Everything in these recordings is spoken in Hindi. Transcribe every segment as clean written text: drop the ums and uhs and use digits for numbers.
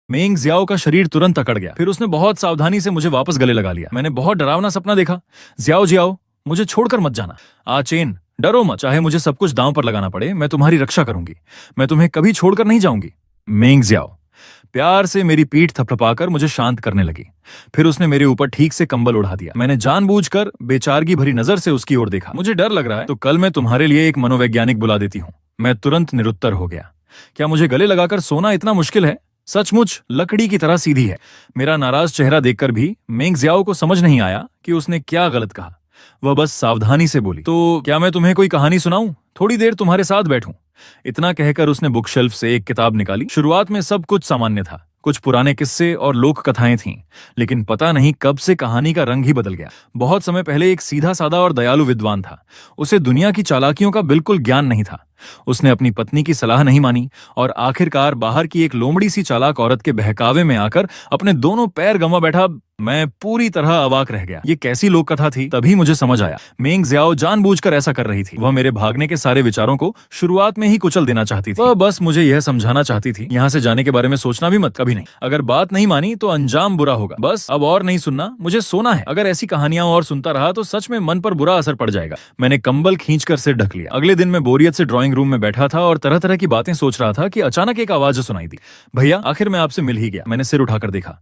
मेंग जियाओ का शरीर तुरंत अकड़ गया। फिर उसने बहुत सावधानी से मुझे वापस गले लगा लिया। मैंने बहुत डरावना सपना देखा। जियाओ जियाओ, मुझे छोड़कर मत जाना। चेन, डरो मत, चाहे मुझे सब कुछ दांव पर लगाना पड़े, मैं तुम्हारी रक्षा करूंगी। मैं तुम्हें कभी छोड़कर नहीं जाऊंगी। मेंग जियाओ प्यार से मेरी पीठ थपथपाकर मुझे शांत करने लगी। फिर उसने मेरे ऊपर ठीक से कंबल उड़ा दिया। मैंने जानबूझकर बेचारगी भरी नजर से उसकी ओर देखा। मुझे डर लग रहा है, तो कल मैं तुम्हारे लिए एक मनोवैज्ञानिक बुला देती हूँ। मैं तुरंत निरुत्तर हो गया। क्या मुझे गले लगाकर सोना इतना मुश्किल है? सचमुच लकड़ी की तरह सीधी है। मेरा नाराज चेहरा देखकर भी मेंग जियाओ को समझ नहीं आया कि उसने क्या गलत कहा। वह बस सावधानी से बोली, तो क्या मैं तुम्हें कोई कहानी सुनाऊं? थोड़ी देर तुम्हारे साथ बैठूं? इतना कहकर उसने बुक शेल्फ से एक किताब निकाली। शुरुआत में सब कुछ सामान्य था। कुछ पुराने किस्से और लोक कथाएं थीं, लेकिन पता नहीं कब से कहानी का रंग ही बदल गया। बहुत समय पहले एक सीधा साधा और दयालु विद्वान था। उसे दुनिया की चालाकियों का बिल्कुल ज्ञान नहीं था। उसने अपनी पत्नी की सलाह नहीं मानी और आखिरकार बाहर की एक लोमड़ी सी चालाक औरत के बहकावे में आकर अपने दोनों पैर गंवा बैठा। मैं पूरी तरह अवाक रह गया। ये कैसी लोक कथा थी? तभी मुझे समझ आया, मेंग जियाओ जानबूझकर ऐसा कर रही थी। वह मेरे भागने के सारे विचारों को शुरुआत में ही कुचल देना चाहती थी। वह बस मुझे यह समझाना चाहती थी, यहाँ से जाने के बारे में सोचना भी मत, कभी नहीं। अगर बात नहीं मानी तो अंजाम बुरा होगा। बस अब और नहीं सुनना, मुझे सोना है। अगर ऐसी कहानियां और सुनता रहा तो सच में मन पर बुरा असर पड़ जाएगा। मैंने कंबल खींचकर सिर ढक लिया। अगले दिन मैं बोरियत से ड्राइंग रूम में बैठा था और तरह तरह की बातें सोच रहा था कि अचानक एक आवाज सुनाई दी। भैया, आखिर मैं आपसे मिल ही गया। मैंने सिर उठाकर देखा।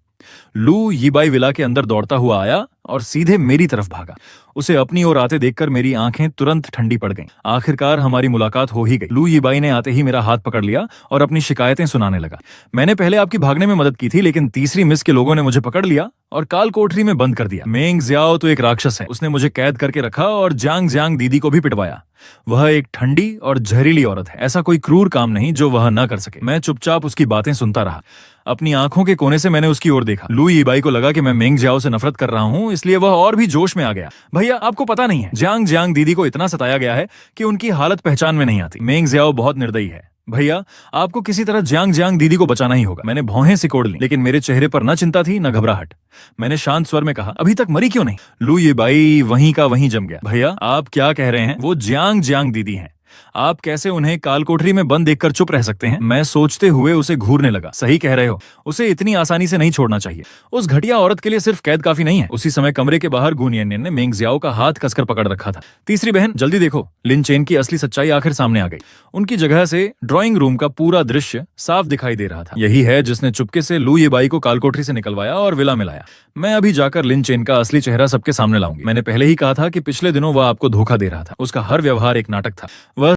लू यीबाई विला के अंदर दौड़ता हुआ आया और सीधे मेरी तरफ भागा। उसे अपनी ओर आते देखकर मेरी आंखें तुरंत ठंडी पड़ गईं। आखिरकार हमारी मुलाकात हो ही गई। लू यीबाई ने आते ही मेरा हाथ पकड़ लिया और अपनी शिकायतें सुनाने लगा। मैंने पहले आपकी भागने में मदद की थी, लेकिन तीसरी मिस के लोगों ने मुझे पकड़ लिया और काल कोठरी में बंद कर दिया। मेंग जियाओ तो एक राक्षस है। उसने मुझे कैद करके रखा और जांग जांग दीदी को भी पिटवाया। वह एक ठंडी और जहरीली औरत है। ऐसा कोई क्रूर काम नहीं जो वह न कर सके। मैं चुपचाप उसकी बातें सुनता रहा। अपनी आंखों के कोने से मैंने उसकी ओर देखा। लू यीबाई को लगा कि मैं मेंग जियाओ से नफरत कर रहा हूं, इसलिए वह और भी जोश में आ गया। भैया, आपको पता नहीं है, जांग जांग दीदी को इतना सताया गया है कि उनकी हालत पहचान में नहीं आती। मेंग जियाओ बहुत निर्दयी है। भैया, आपको किसी तरह जांग जांग दीदी को बचाना ही होगा। मैंने भौहें सिकोड़ ली, लेकिन मेरे चेहरे पर न चिंता थी न घबराहट। मैंने शांत स्वर में कहा, अभी तक मरी क्यों नहीं? लू यीबाई वहीं का वहीं जम गया। भैया, आप क्या कह रहे हैं? वो जांग जांग दीदी हैं। आप कैसे उन्हें काल कोठरी में बंद देखकर चुप रह सकते हैं? मैं सोचते हुए उसे घूरने लगा। सही कह रहे हो, उसे इतनी आसानी से नहीं छोड़ना चाहिए। उस घटिया औरत के लिए सिर्फ कैद काफी नहीं है। उसी समय कमरे के बाहर गुनियन ने मेंग जियाओ का हाथ कसकर पकड़ रखा था। तीसरी बहन, जल्दी देखो, लिन चेन की असली सच्चाई आखिर सामने आ गई। उनकी जगह से ड्राइंग रूम का पूरा दृश्य साफ दिखाई दे रहा था। यही है जिसने चुपके से लू यीबाई को काल कोठरी से निकलवाया और विला में लाया। मैं अभी जाकर लिन चेन का असली चेहरा सबके सामने लाऊंगी। मैंने पहले ही कहा था कि पिछले दिनों वह आपको धोखा दे रहा था। उसका हर व्यवहार एक नाटक था। वह